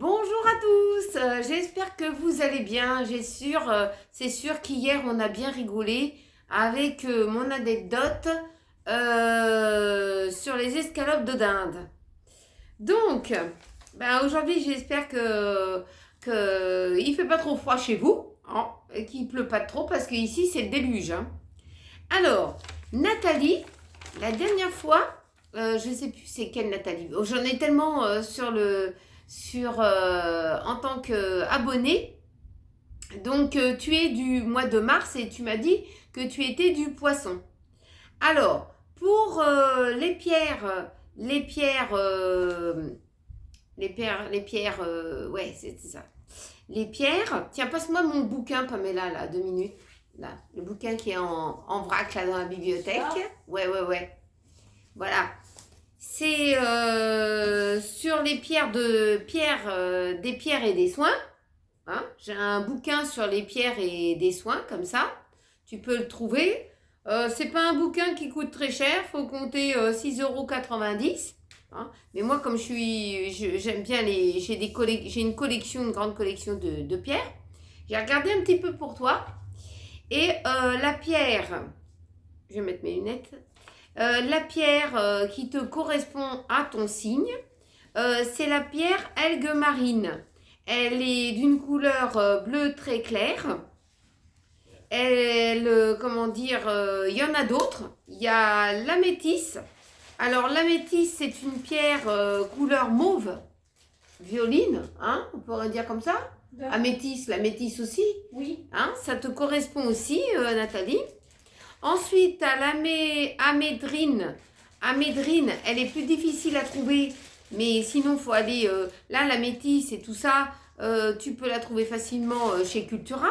Bonjour à tous, j'espère que vous allez bien. C'est sûr qu'hier on a bien rigolé avec mon anecdote sur les escalopes de dinde. Donc, aujourd'hui j'espère que il fait pas trop froid chez vous, hein, et qu'il pleut pas trop parce que ici c'est le déluge, hein. Alors, Nathalie, la dernière fois, je sais plus c'est quelle Nathalie. Oh, j'en ai tellement en tant qu'abonné. Donc, tu es du mois de mars et tu m'as dit que tu étais du poisson. Alors, pour ouais, c'est ça. Les pierres, tiens, passe-moi mon bouquin, Pamela, là, 2 minutes. Là, le bouquin qui est en vrac, là, dans la bibliothèque. Ouais. Voilà. C'est sur les des pierres et des soins. Hein. J'ai un bouquin sur les pierres et des soins, comme ça. Tu peux le trouver. C'est pas un bouquin qui coûte très cher. Faut compter 6,90 €. Hein. Mais moi, comme j'aime bien j'ai une grande collection de pierres. J'ai regardé un petit peu pour toi. Et la pierre, je vais mettre mes lunettes. La pierre qui te correspond à ton signe, c'est la pierre algue marine. Elle est d'une couleur bleu très claire. Comment dire, il y en a d'autres. Il y a l'améthyste. Alors l'améthyste, c'est une pierre couleur mauve, violine, hein, on pourrait dire comme ça. Améthyste, l'améthyste aussi. Oui. Hein, ça te correspond aussi, Nathalie. Ensuite, tu as l'amédrine. Amédrine, elle est plus difficile à trouver, mais sinon, il faut aller... là, la métisse et tout ça, tu peux la trouver facilement chez Cultura.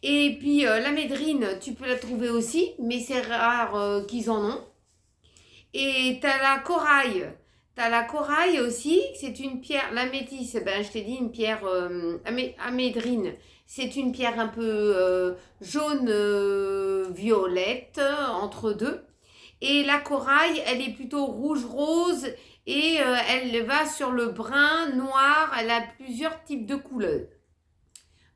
Et puis, l'amédrine, tu peux la trouver aussi, mais c'est rare qu'ils en ont. Et tu as la corail. Tu as la corail aussi, c'est une pierre... La métisse, je t'ai dit, une pierre amédrine. C'est une pierre un peu jaune-violette, entre deux. Et la corail, elle est plutôt rouge-rose et elle va sur le brun, noir. Elle a plusieurs types de couleurs.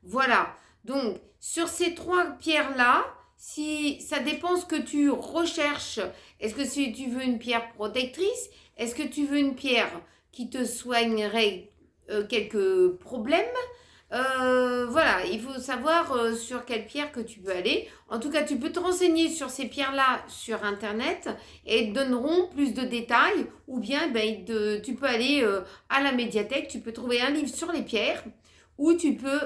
Voilà. Donc, sur ces trois pierres-là, si ça dépend ce que tu recherches. Est-ce que si tu veux une pierre protectrice? Est-ce que tu veux une pierre qui te soignerait quelques problèmes? Voilà, il faut savoir sur quelle pierre que tu peux aller. En tout cas, tu peux te renseigner sur ces pierres-là sur Internet et ils te donneront plus de détails. Ou bien, tu peux aller à la médiathèque, tu peux trouver un livre sur les pierres ou tu peux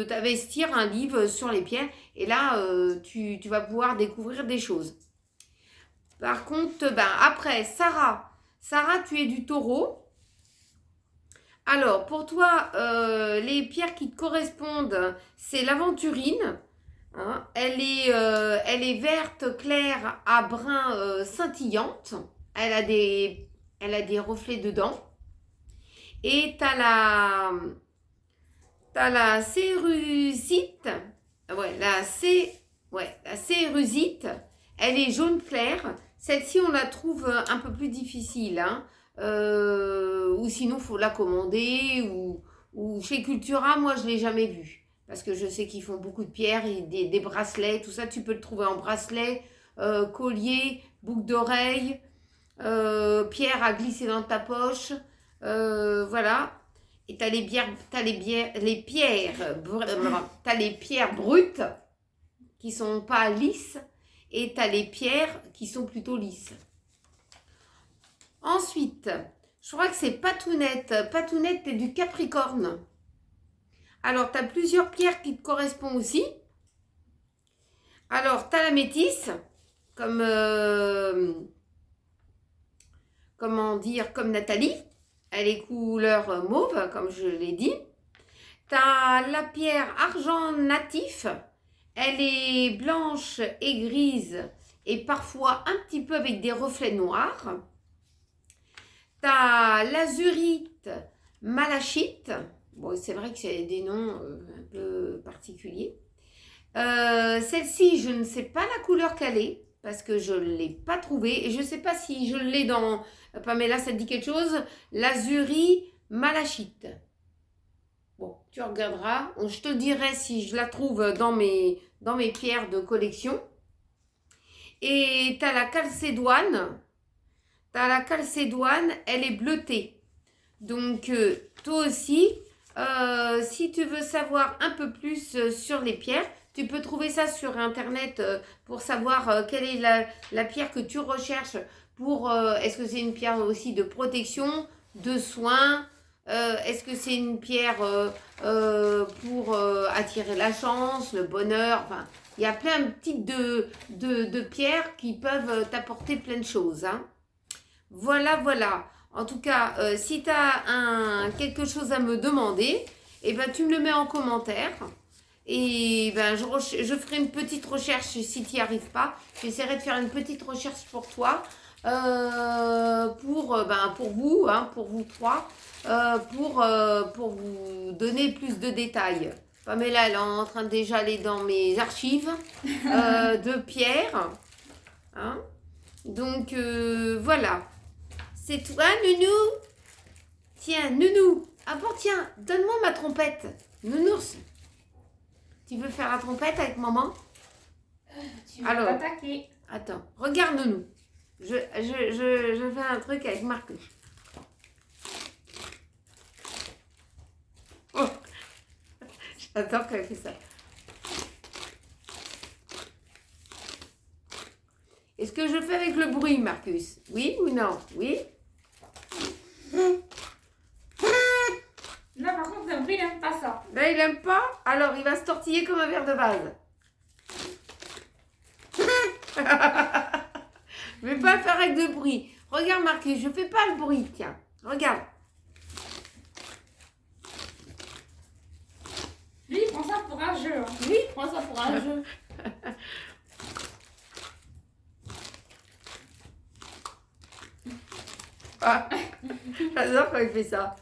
t'investir un livre sur les pierres. Et là, tu vas pouvoir découvrir des choses. Par contre, après, Sarah, tu es du taureau. Alors, pour toi, les pierres qui te correspondent, c'est l'aventurine. Hein. Elle est verte claire à brun scintillante. Elle a des reflets dedans. Et tu as la cérusite. Ouais, la cérusite. Elle est jaune clair. Celle-ci, on la trouve un peu plus difficile, hein. Ou sinon, il faut la commander. Ou chez Cultura, moi, je ne l'ai jamais vue. Parce que je sais qu'ils font beaucoup de pierres, et des bracelets, tout ça. Tu peux le trouver en bracelet, collier, boucle d'oreille, pierre à glisser dans ta poche. Voilà. Et tu as les pierres brutes qui sont pas lisses. Et tu as les pierres qui sont plutôt lisses. Ensuite, je crois que c'est Patounette. Patounette, tu es du Capricorne. Alors, tu as plusieurs pierres qui te correspondent aussi. Alors, tu as la métisse, comme Nathalie. Elle est couleur mauve, comme je l'ai dit. Tu as la pierre argent natif. Elle est blanche et grise et parfois un petit peu avec des reflets noirs. Tu as l'azurite malachite. Bon, c'est vrai que c'est des noms un peu particuliers. Celle-ci, je ne sais pas la couleur qu'elle est parce que je ne l'ai pas trouvée. Et je ne sais pas si je l'ai dans... Pamela, ça te dit quelque chose? L'azurite malachite. Bon, tu regarderas. Je te dirai si je la trouve dans mes pierres de collection. Et tu as la calcédoine. Elle est bleutée. Donc, toi aussi, si tu veux savoir un peu plus sur les pierres, tu peux trouver ça sur Internet pour savoir quelle est la pierre que tu recherches pour... est-ce que c'est une pierre aussi de protection, de soins? Est-ce que c'est une pierre pour attirer la chance, le bonheur? Enfin, il y a plein de types de pierres qui peuvent t'apporter plein de choses. Hein. Voilà, voilà. En tout cas, si tu as quelque chose à me demander, eh ben, tu me le mets en commentaire. Et ben, je ferai une petite recherche si tu n'y arrives pas. J'essaierai de faire une petite recherche pour toi, pour vous, hein, pour vous trois, pour vous donner plus de détails. Pamela, elle est en train de déjà aller dans mes archives de pierres. Hein. Donc, voilà. C'est toi, Nounou? Tiens, Nounou. Ah bon, tiens, donne-moi ma trompette. Nounours. Tu veux faire la trompette avec maman? Tu vas t'attaquer. Attends, regarde Nounou. Je fais un truc avec Marcus. Oh. J'adore qu'elle fait ça. Est-ce que je fais avec le bruit, Marcus? Oui ou non? Oui? Là, par contre, le bruit, il n'aime pas ça. Là, il n'aime pas? Alors, il va se tortiller comme un verre de vase. Je ne vais pas le faire avec de bruit. Regarde, Marcus, je ne fais pas le bruit. Tiens, regarde. Lui, il prend ça pour un jeu. Hein. Lui, il prend ça pour un jeu. Ah, j'adore quand il fait ça.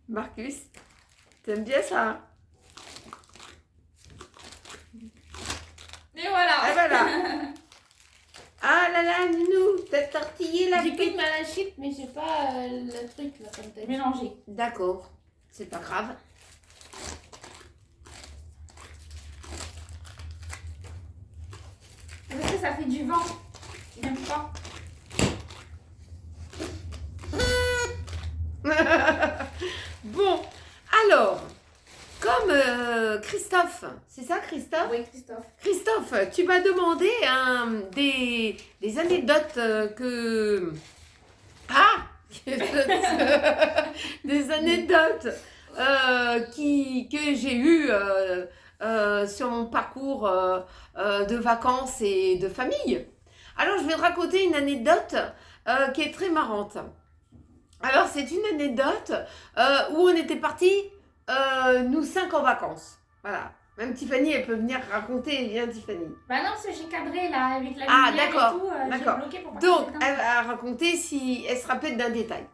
Marcus, t'aimes bien ça? Et voilà. Et voilà. Ah là là, Nounou, t'as tortillé la J'ai pépite. pris ma lachette, mais j'ai pas le truc là comme t'as dit. Mélanger. D'accord, c'est pas grave. Parce que ça fait du vent. Il n'aime pas. Bon, alors, comme Christophe, c'est ça Christophe? Oui, Christophe. Christophe, tu m'as demandé des anecdotes que... Ah des anecdotes que j'ai eues sur mon parcours de vacances et de famille. Alors, je vais te raconter une anecdote qui est très marrante. Alors, c'est une anecdote où on était partis, nous 5 en vacances. Voilà. Même Tiffany, elle peut venir raconter. Viens, Tiffany. Bah non, parce que j'ai cadré là avec la Ah, lumière d'accord, et tout. d'accord. J'ai bloqué pour pas Donc, que ça elle va raconter si elle se rappelle d'un détail.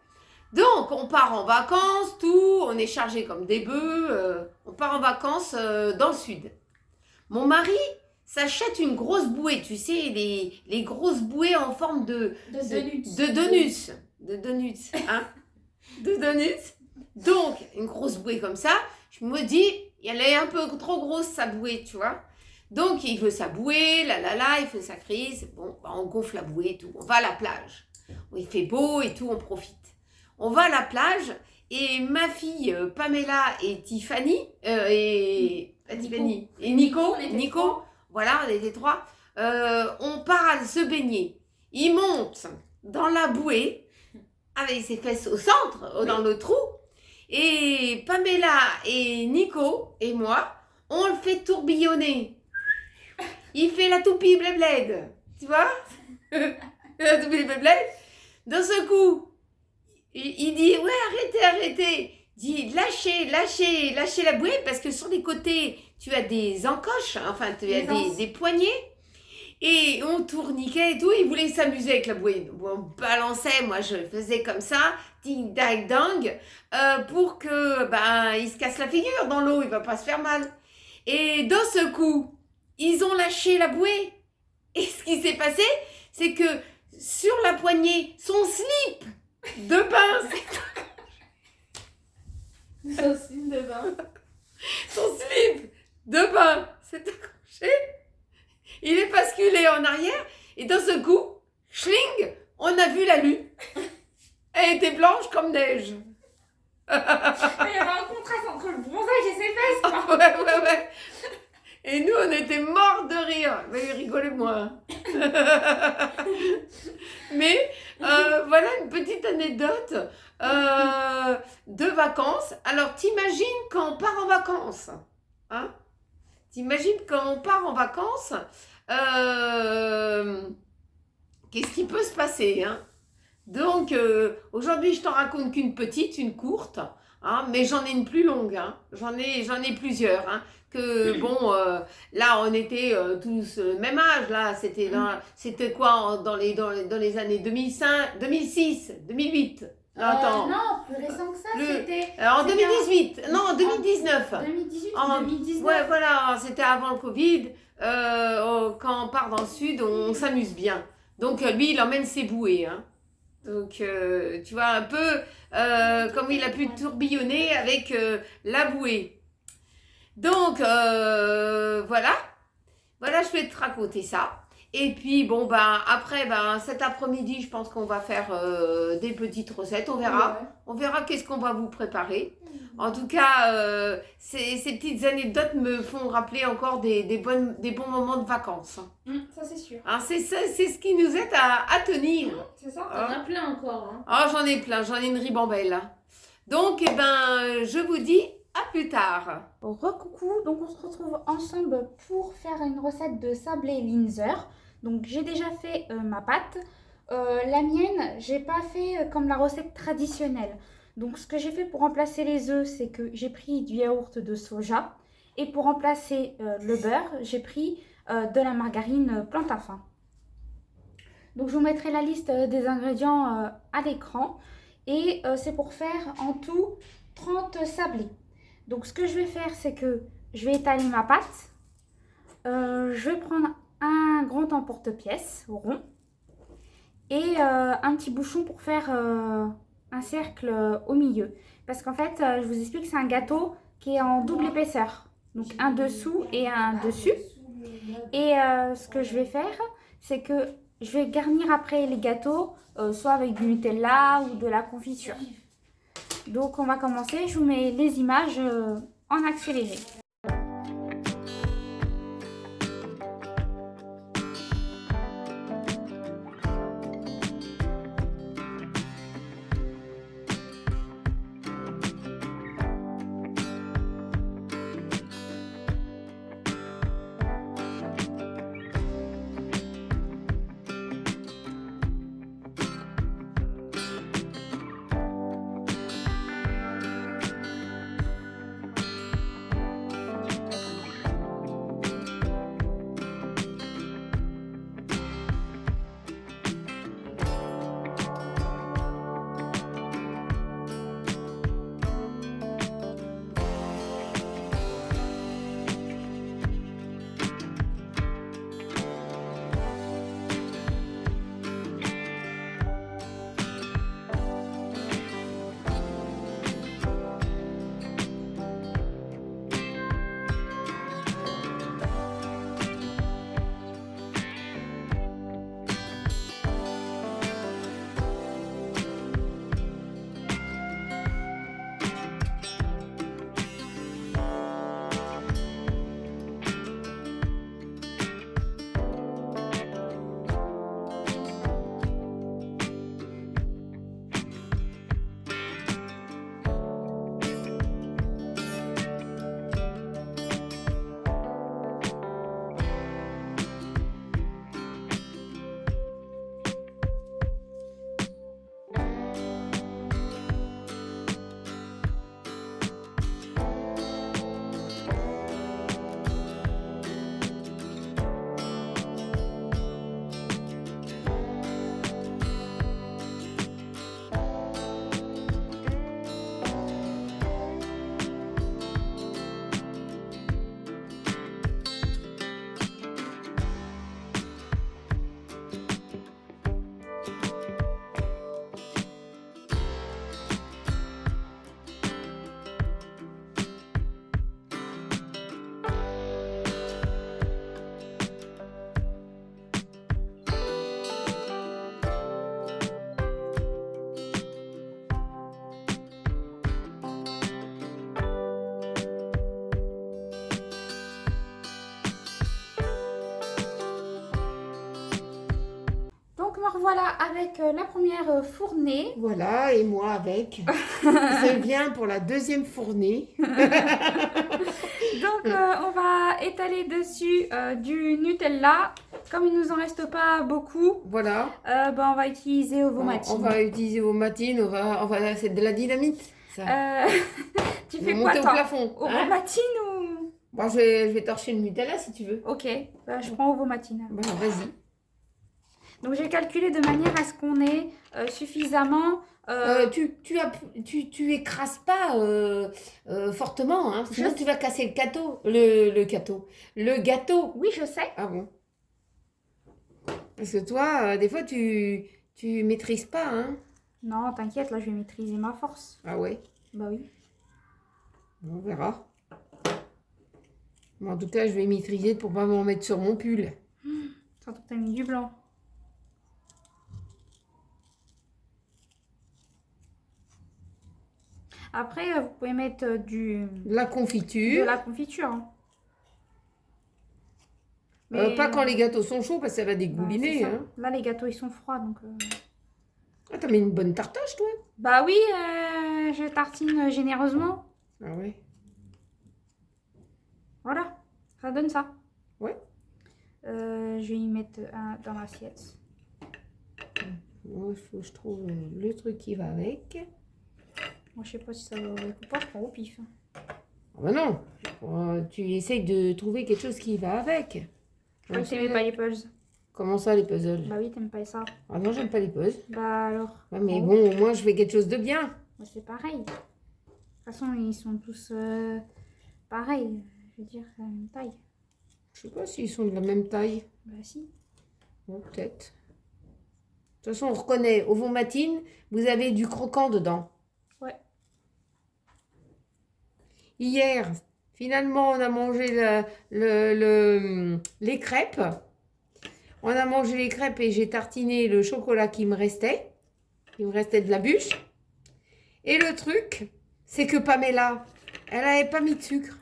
Donc, on part en vacances, tout, on est chargé comme des bœufs, on part en vacances dans le sud. Mon mari s'achète une grosse bouée, tu sais, les grosses bouées en forme de donuts. De donuts, hein. De donuts. Donc, une grosse bouée comme ça, je me dis, elle est un peu trop grosse sa bouée, tu vois. Donc, il veut sa bouée, il fait sa crise. Bon, bah, on gonfle la bouée et tout. On va à la plage. Il fait beau et tout, on profite. On va à la plage et ma fille Pamela et Tiffany, Tiffany et Nico, voilà, on était trois, on part à se baigner. Il monte dans la bouée avec ses fesses au centre, dans le trou. Et Pamela et Nico et moi, on le fait tourbillonner. Il fait la toupie bled, tu vois? La toupie bled. D'un seul coup, il dit, ouais, arrêtez. Il dit, lâchez la bouée parce que sur les côtés, tu as des encoches, enfin, tu as des poignées. Et on tourniquait et tout, il voulait s'amuser avec la bouée. On balançait, moi je faisais comme ça, ding dang dang, pour que il se casse la figure dans l'eau, il va pas se faire mal. Et d'un seul coup, ils ont lâché la bouée. Et ce qui s'est passé, c'est que sur la poignée, son slip de bain, Son slip de bain. son slip de bain s'est accroché. Il est basculé en arrière et d'un seul coup, schling, on a vu la lune. Elle était blanche comme neige. Il y avait un contraste entre le bronzage et ses fesses, quoi. Ouais. Et nous, on était morts de rire. Mais il rigolait moins. Mais voilà une petite anecdote de vacances. Alors, t'imagines quand on part en vacances, hein? T'imagines quand on part en vacances, qu'est-ce qui peut se passer, hein? Donc, aujourd'hui, je t'en raconte qu'une petite, une courte, hein, mais j'en ai une plus longue, hein. J'en ai plusieurs, hein. Que bon, là, on était tous le même âge, là, c'était quoi dans les années 2005, 2006, 2008? Non, attends. Non, plus récent que ça, c'était... En 2018, non, en 2019. 2018 En- ou 2019. Ouais, voilà, c'était avant le Covid. Quand on part dans le sud, on s'amuse bien. Donc, lui, il emmène ses bouées, hein. Donc, tu vois un peu comme il a pu tourbillonner avec la bouée. Donc, voilà, je vais te raconter ça. Et puis, bon, après, cet après-midi, je pense qu'on va faire des petites recettes. On verra. Ouais. On verra qu'est-ce qu'on va vous préparer. En tout cas, ces petites anecdotes me font rappeler encore des bons moments de vacances. Ça, c'est sûr. Hein, c'est ce qui nous aide à tenir. C'est ça. T'en as plein encore. Hein. Ah, j'en ai plein, j'en ai une ribambelle. Donc, je vous dis à plus tard. Recoucou, donc on se retrouve ensemble pour faire une recette de sablé Linzer. Donc j'ai déjà fait ma pâte. La mienne, j'ai pas fait comme la recette traditionnelle. Donc ce que j'ai fait pour remplacer les œufs, c'est que j'ai pris du yaourt de soja. Et pour remplacer le beurre, j'ai pris de la margarine Plantafin. Donc je vous mettrai la liste des ingrédients à l'écran. Et c'est pour faire en tout 30 sablés. Donc ce que je vais faire, c'est que je vais étaler ma pâte. Je vais prendre un grand emporte-pièce rond et un petit bouchon pour faire un cercle au milieu. Parce qu'en fait, je vous explique, c'est un gâteau qui est en double épaisseur. Donc un dessous et un dessus. Et ce que je vais faire, c'est que je vais garnir après les gâteaux, soit avec du Nutella ou de la confiture. Donc on va commencer, je vous mets les images en accéléré. Alors voilà, avec la première fournée. Voilà, et moi avec. C'est bien pour la deuxième fournée. Donc on va étaler dessus du Nutella. Comme il nous en reste pas beaucoup, Voilà. on va utiliser On Ovomatine. va utiliser Ovomatine, c'est de la dynamite, ça. Tu On fais va quoi monter au toi? plafond. Hein? Ovomatine ou... Bon, je vais torcher le Nutella si tu veux. Ok, je prends Ovomatine. Bon, vas-y. Donc j'ai calculé de manière à ce qu'on ait suffisamment... Tu écrases pas fortement, hein, sinon Je- tu vas casser le gâteau. Le gâteau. Oui, je sais. Ah bon? Parce que toi, des fois, tu maîtrises pas, hein? Non, t'inquiète, là je vais maîtriser ma force. Ah ouais? Bah oui. On verra. Mais en tout cas, je vais maîtriser pour pas m'en mettre sur mon pull. Surtout que t'as mis du blanc. Après, vous pouvez mettre De la de confiture. la confiture. Hein. Pas quand les gâteaux sont chauds, parce que ça va bah, c'est dégouliner, ça. hein. Là, les gâteaux, ils sont froids, donc... Ah, t'as mis une bonne tartage, toi? Bah oui, je tartine généreusement. Ah ouais? Voilà, ça donne ça. Ouais. Je vais y mettre un dans l'assiette. Moi, il faut que je trouve le truc qui va avec. Moi, je sais pas si ça va avec ou pas, je prends au pif. Ah bah non, tu essayes de trouver quelque chose qui va avec. Je crois que t'aimais pas les puzzles. Comment ça, les puzzles? Bah oui, t'aimes pas ça. Ah non, j'aime pas les puzzles. Bah alors. Ouais, mais Oh. bon, au moins, je fais quelque chose de bien. Bah, c'est pareil. De toute façon, ils sont tous pareils. Je veux dire, la même taille. Je sais pas s'ils sont de la même taille. Bah si. Bon, peut-être. De toute façon, on reconnaît. Ovomatine, vous avez du croquant dedans. Ouais. Hier, finalement, on a mangé les crêpes. On a mangé les crêpes et j'ai tartiné le chocolat qui me restait. Il me restait de la bûche. Et le truc, c'est que Pamela, elle n'avait pas mis de sucre.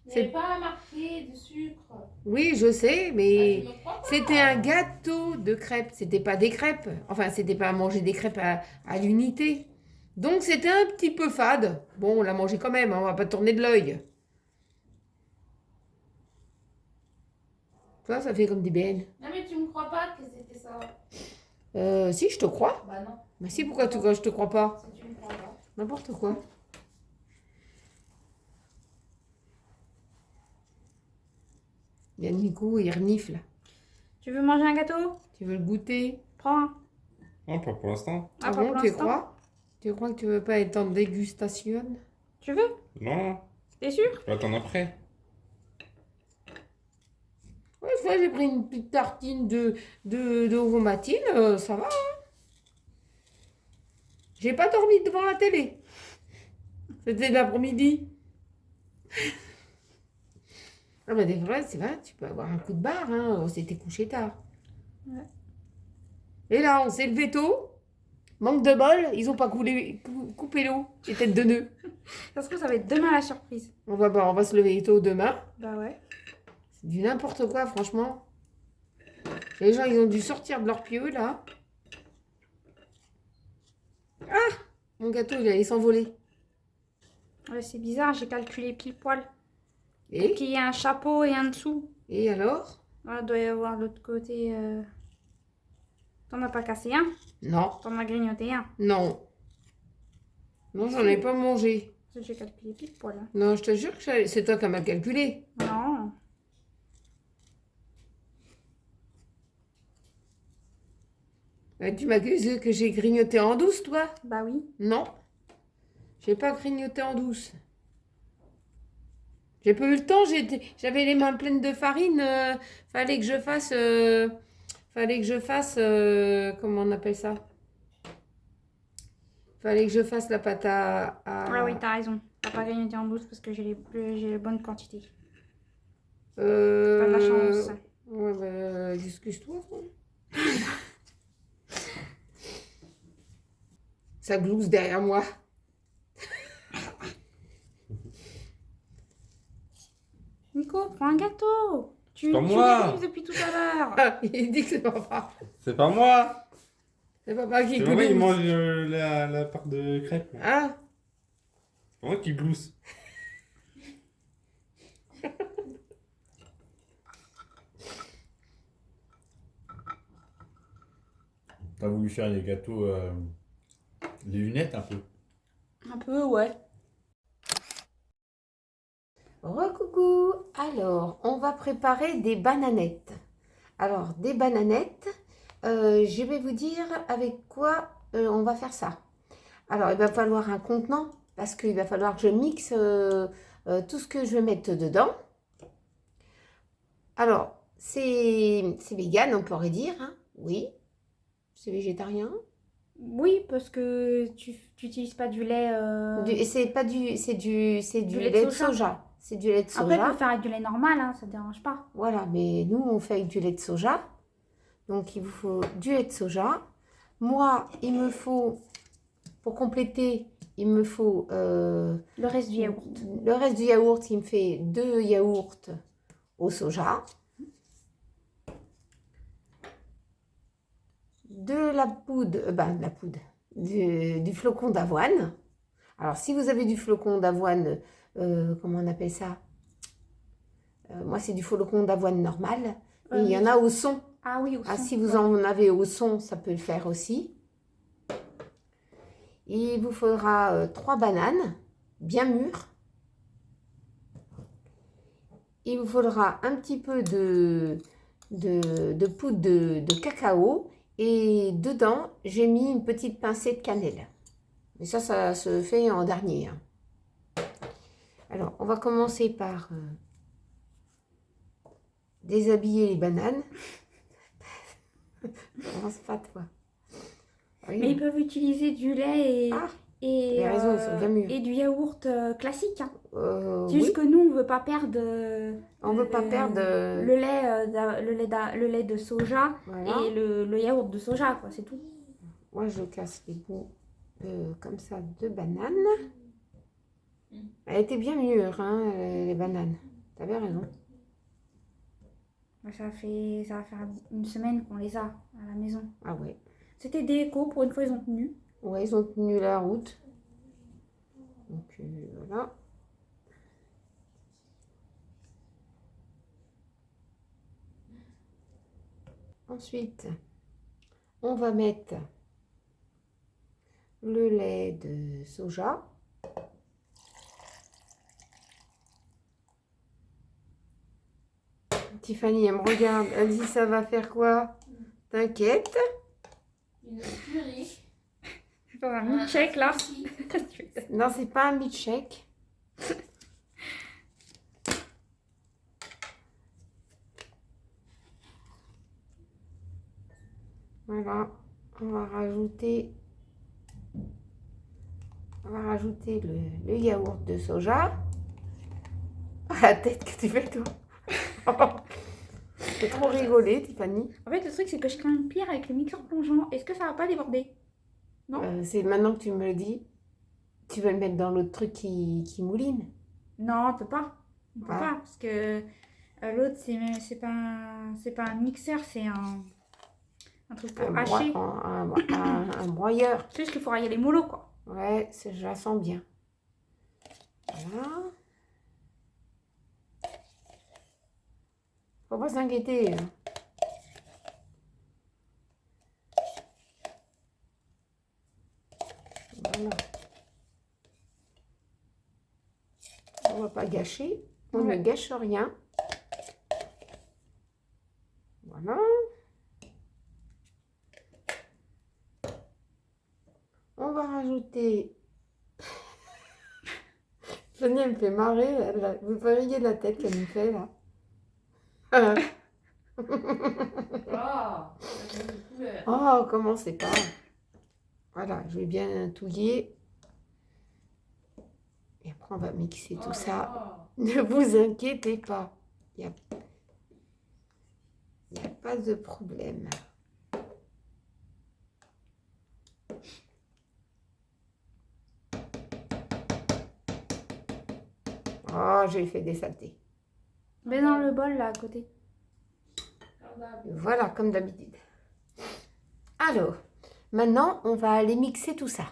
Il n'y avait pas marqué de sucre. Oui, je sais, mais Bah, tu me crois pas. c'était un gâteau de crêpes. C'était pas des crêpes. Enfin, c'était pas à manger des crêpes à l'unité. Donc, c'était un petit peu fade. Bon, on l'a mangé quand même, hein, on va pas tourner de l'œil. Ça fait comme des bennes. Non, mais tu me crois pas que c'était ça. Si, je te crois. Bah non. Mais si, pourquoi je te crois pas? Si tu me crois pas. N'importe quoi. Il y a Nico, il renifle. Tu veux manger un gâteau? Tu veux le goûter? Prends un. Non, pas pour l'instant. Ah, pas bon, pour tu l'instant. crois? Tu crois que tu veux pas être en dégustation? Tu veux? Non, T'es sûr? je vais attendre après. Ouais, une fois, j'ai pris une petite tartine de Ovomatine, ça va. Hein. J'ai pas dormi devant la télé. C'était l'après-midi. Ah bah des fois, c'est vrai, tu peux avoir un coup de barre, hein. On s'était couché tard. Ouais. Et là, on s'est levé tôt. Manque de bol, ils ont pas coupé l'eau. Les têtes de nœuds. Ça se trouve, ça va être demain la surprise. On va se lever tôt demain. Bah ouais. C'est du n'importe quoi, franchement. Les gens, ils ont dû sortir de leur pieu, là. Ah! Mon gâteau, il allait s'envoler. Ouais, c'est bizarre, j'ai calculé pile poil. Et? Qu'il y ait un chapeau et un dessous. Et alors? Voilà, doit y avoir de l'autre côté. T'en as pas cassé un? Non. T'en as grignoté un? Non. Non, j'en ai pas mangé. J'ai calculé pile poil. Hein. Non, je te jure que c'est toi qui m'as calculé. Non. Tu m'accuses que j'ai grignoté en douce, toi? Bah oui. Non. J'ai pas grignoté en douce. J'ai pas eu le temps, j'avais les mains pleines de farine. Fallait que je fasse... comment on appelle ça? Fallait que je fasse la pâte à... Ah oui, t'as raison. T'as pas grignoté en douce parce que j'ai les bonnes quantités. Pas Euh... de la chance. Ouais, bah, excuse-toi. Quoi. Ça glousse derrière moi. Nico, prends un gâteau. Tu pas moi. dérives depuis tout à l'heure. Ah, il dit que c'est papa. C'est pas moi. C'est papa qui C'est vrai, il glousse. mange la part de crêpe. Là. Hein? C'est moi qui glousse. T'as voulu faire les gâteaux, les lunettes un peu. Un peu, ouais. Recoucou! Alors, on va préparer des bananettes. Alors, des bananettes, je vais vous dire avec quoi on va faire ça. Alors, il va falloir un contenant parce qu'il va falloir que je mixe tout ce que je vais mettre dedans. Alors, c'est vegan, on pourrait dire, hein? Oui. C'est végétarien. Oui, parce que tu n'utilises pas du lait. C'est pas du, c'est du lait de lait de soja. soja. C'est du lait de Après, tu soja. peux faire avec du lait normal, hein, ça ne dérange pas. Voilà, mais nous, on fait avec du lait de soja. Donc, il vous faut du lait de soja. Moi, il me faut, pour compléter, il me faut Le reste du yaourt. le reste du yaourt. Il me fait 2 yaourts au soja. De la poudre, du flocon d'avoine. Alors, si vous avez du flocon d'avoine, comment on appelle ça? Moi, c'est du flocon d'avoine normal. Mais il y en a au son. Ah oui, au Ah, son, si vous ouais. en avez au son, ça peut le faire aussi. Il vous faudra 3 bananes, bien mûres. Il vous faudra un petit peu de poudre de cacao. Et dedans, j'ai mis une petite pincée de cannelle. Mais ça se fait en dernier. Hein. Alors, on va commencer par déshabiller les bananes. Commence pas, toi. Oui. Mais ils peuvent utiliser du lait Ah, t'as raison, ils sont bien mûrs. et du yaourt classique. Hein. C'est oui, juste que nous, on ne veut pas perdre. on veut pas perdre. Le lait, le lait de soja Voilà. et le yaourt de soja, quoi, c'est tout. Moi, je casse les bouts comme ça de bananes. Elle était bien mûre, hein, les bananes. T'avais raison. Ça va faire une semaine qu'on les a à la maison. Ah ouais. C'était des échos, pour une fois, ils ont tenu. Ouais, ils ont tenu la route. Donc voilà. Ensuite, on va mettre le lait de soja. Tiffany, elle me regarde, elle dit ça va faire quoi? T'inquiète. Une purée. C'est pas un milkshake, là. Non, c'est pas un milkshake. Voilà, on va rajouter le yaourt de soja. Oh, la tête que tu fais, toi. C'est trop rigolé, Tiffany. En fait, le truc, c'est que je crains le pire avec le mixeur plongeant. Est-ce que ça va pas déborder? Non. C'est maintenant que tu me le dis. Tu veux le mettre dans l'autre truc qui mouline. Non, on peut pas. On peut Ah. pas, parce que l'autre, c'est pas un mixeur, c'est un truc pour hacher. Un broyeur. C'est juste qu'il faut railler les moulots, quoi. Ouais, je la sens bien. Voilà. Faut pas s'inquiéter. Hein. Voilà. On va pas gâcher. On Ouais. ne gâche rien. Voilà. On va rajouter. Fanny, elle me fait marrer. Vous voyez la tête qu'elle me fait là. Oh, ça fait une couleur. Oh, commencez pas. Voilà, je vais bien touiller. Et après, on va mixer tout Oh ça. là Ne vous inquiétez pas. Il n'y a pas de problème. Oh, j'ai fait des saletés. Mais dans le bol, là, à côté. Voilà, comme d'habitude. Alors, maintenant, on va aller mixer tout ça.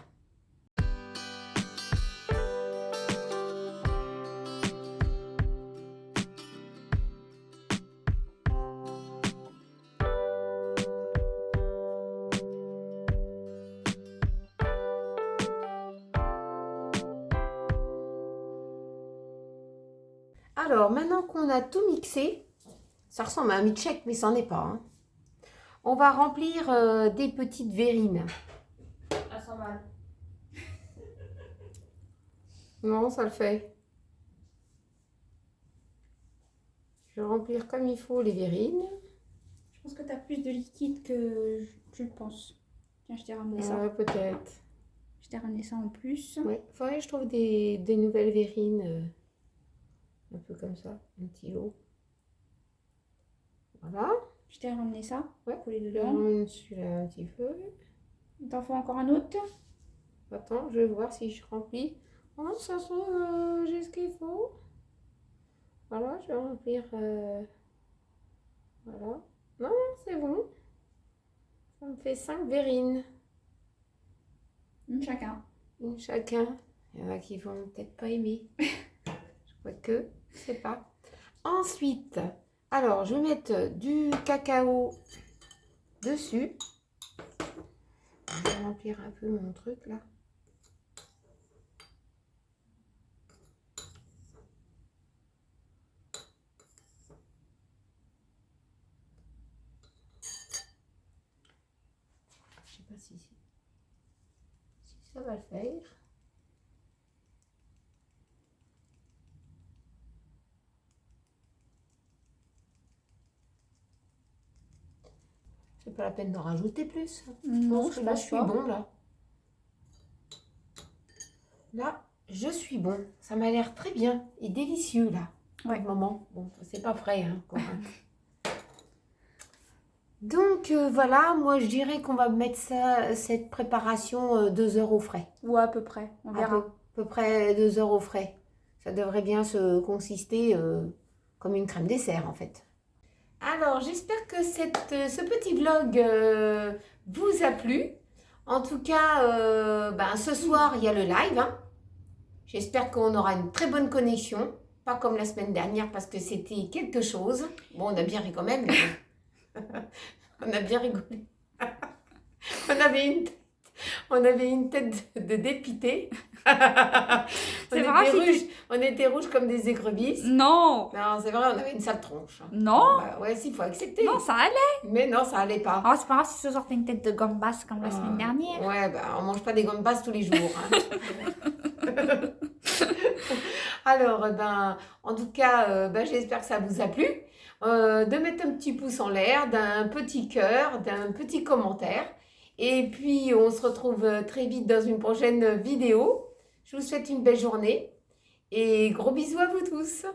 Alors, maintenant qu'on a tout mixé, ça ressemble à un milkshake, mais ça n'en est pas. Hein. On va remplir des petites verrines. Ça sent mal. Non, ça le fait. Je vais remplir comme il faut les verrines. Je pense que tu as plus de liquide que tu le penses. Tiens, je t'ai ramené ça. Peut-être. Je t'ai ramené ça en plus. Ouais, faudrait que je trouve des nouvelles verrines. Un peu comme ça, un petit lot. Voilà. Je t'ai ramené ça. Ouais. Coller Je dedans. ramène celui-là un petit peu. Il t'en faut encore un autre. Attends, je vais voir si je remplis. Oh, de toute façon, j'ai ce qu'il faut. Voilà, je vais remplir. Voilà. Non, c'est bon. Ça me fait 5 verrines. Une chacun. Une chacun. Il y en a qui vont peut-être pas aimer. Je crois que c'est pas. Ensuite, alors je vais mettre du cacao dessus. Je vais remplir un peu mon truc là. Je sais pas si ça va le faire. C'est pas la peine d'en rajouter plus. Non, Parce que là, je suis bon, là. Là, je suis bon. Ça m'a l'air très bien et délicieux, là. Ouais. Pour le moment. Bon, c'est pas frais, hein, encore. Hein. Donc, voilà. Moi, je dirais qu'on va mettre cette préparation 2 heures au frais. Ou à peu près. On À verra. peu près 2 heures au frais. Ça devrait bien se consister comme une crème dessert, en fait. Alors, j'espère que ce petit vlog vous a plu. En tout cas, ce soir, il y a le live. Hein. J'espère qu'on aura une très bonne connexion. Pas comme la semaine dernière parce que c'était quelque chose. Bon, on a bien ri quand même. Mais... on a bien rigolé. On avait une tête de dépité. On était rouges comme des écrevisses. Non. Non, c'est vrai, on avait une sale tronche. Non. Bah, ouais, s'il faut accepter. Non, ça allait. Mais non, ça allait pas. Oh, c'est pas grave si ce sortait une tête de gambas comme la semaine dernière. Ouais, bah, on mange pas des gambas tous les jours. Hein. Alors, en tout cas, j'espère que ça vous a plu. De mettre un petit pouce en l'air, d'un petit cœur, d'un petit commentaire. Et puis, on se retrouve très vite dans une prochaine vidéo. Je vous souhaite une belle journée et gros bisous à vous tous.